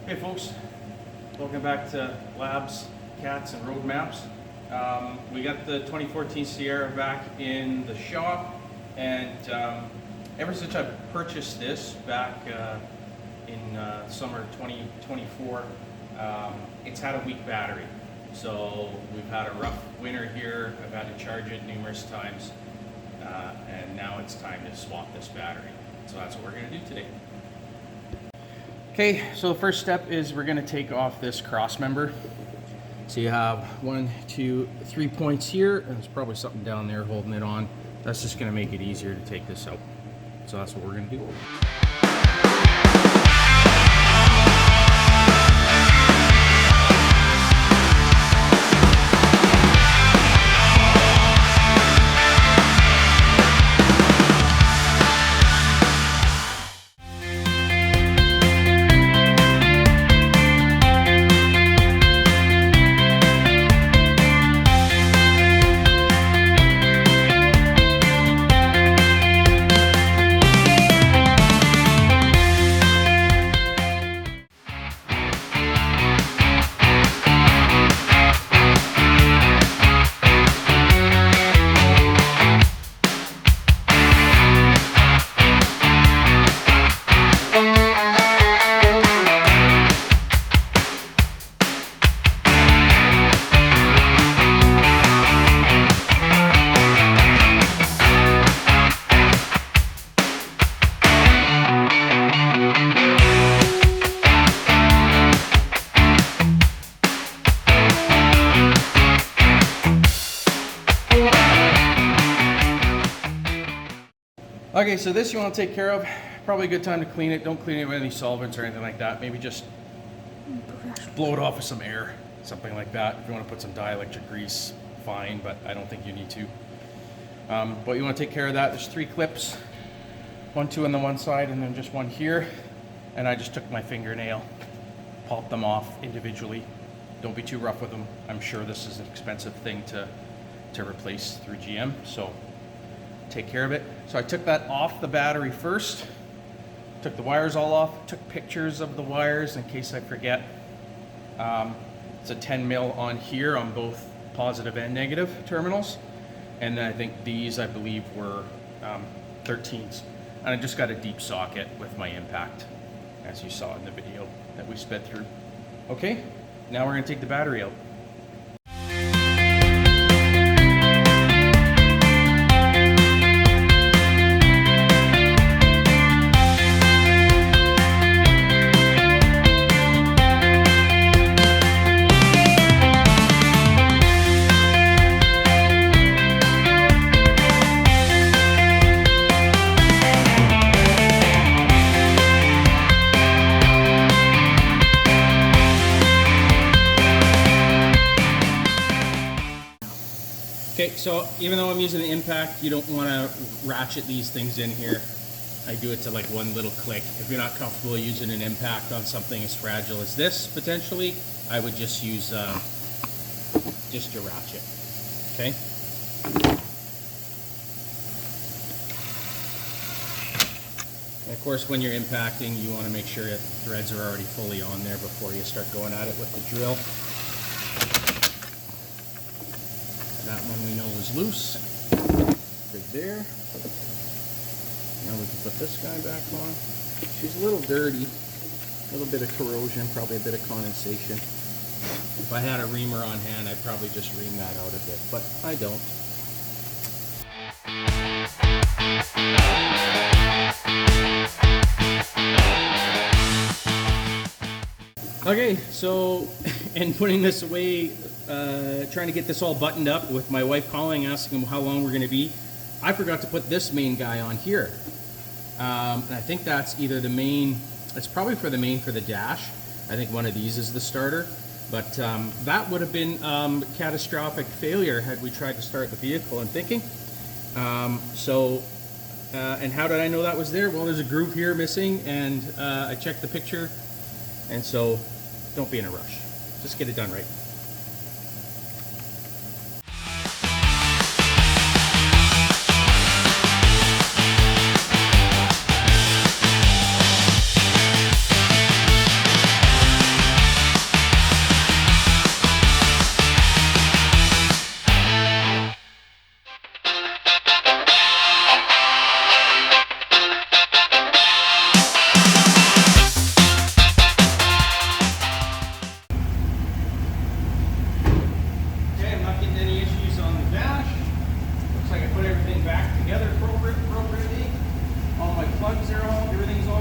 Hey folks, welcome back to Labs, Cats, and Road Maps. We got the 2014 Sierra back in the shop, and ever since I purchased this back in summer 2024, it's had a weak battery. So we've had a rough winter here. I've had to charge it numerous times, and now it's time to swap this battery. So that's what we're going to do today. Okay, so the first step is we're going to take off this cross member. So you have 1, 2, 3 points here, and there's probably something down there holding it on. That's just going to make it easier to take this out. So that's what we're going to do. Okay, so this you want to take care of. Probably a good time to clean it. Don't clean it with any solvents or anything like that. Maybe just blow it off with some air, something like that. If you want to put some dielectric grease, fine, but I don't think you need to. But you want to take care of that. There's 3 clips, 1, 2 on the one side, and then just one here. And I just took my fingernail, popped them off individually. Don't be too rough with them. I'm sure this is an expensive thing to replace through GM, so take care of it. So I took that off the battery first, took the wires all off, took pictures of the wires in case I forget. It's a 10 mil on here on both positive and negative terminals. And I think these, I believe, were 13s. And I just got a deep socket with my impact, as you saw in the video that we sped through. Okay, now we're gonna take the battery out. Okay, so even though I'm using the impact, you don't want to ratchet these things in here. I do it to like one little click. If you're not comfortable using an impact on something as fragile as this, potentially, I would just use just your ratchet, okay? And of course, when you're impacting, you want to make sure that the threads are already fully on there before you start going at it with the drill. That one we know is loose. Right there. Now we can put this guy back on. She's a little dirty. A little bit of corrosion, probably a bit of condensation. If I had a reamer on hand, I'd probably just ream that out a bit, but I don't. Okay, so, and putting this away, trying to get this all buttoned up with my wife calling, asking how long we're going to be, I forgot to put this main guy on here. And I think that's either the main, it's probably for the main for the dash. I think one of these is the starter. But that would have been catastrophic failure had we tried to start the vehicle, I'm thinking. And how did I know that was there? Well, there's a groove here missing, and I checked the picture, and so don't be in a rush. Just get it done right.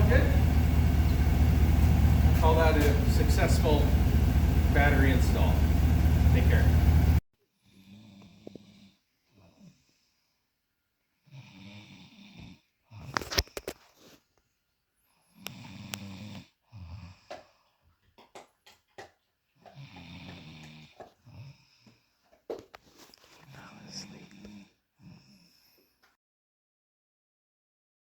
all good. I call that a successful battery install. Take care.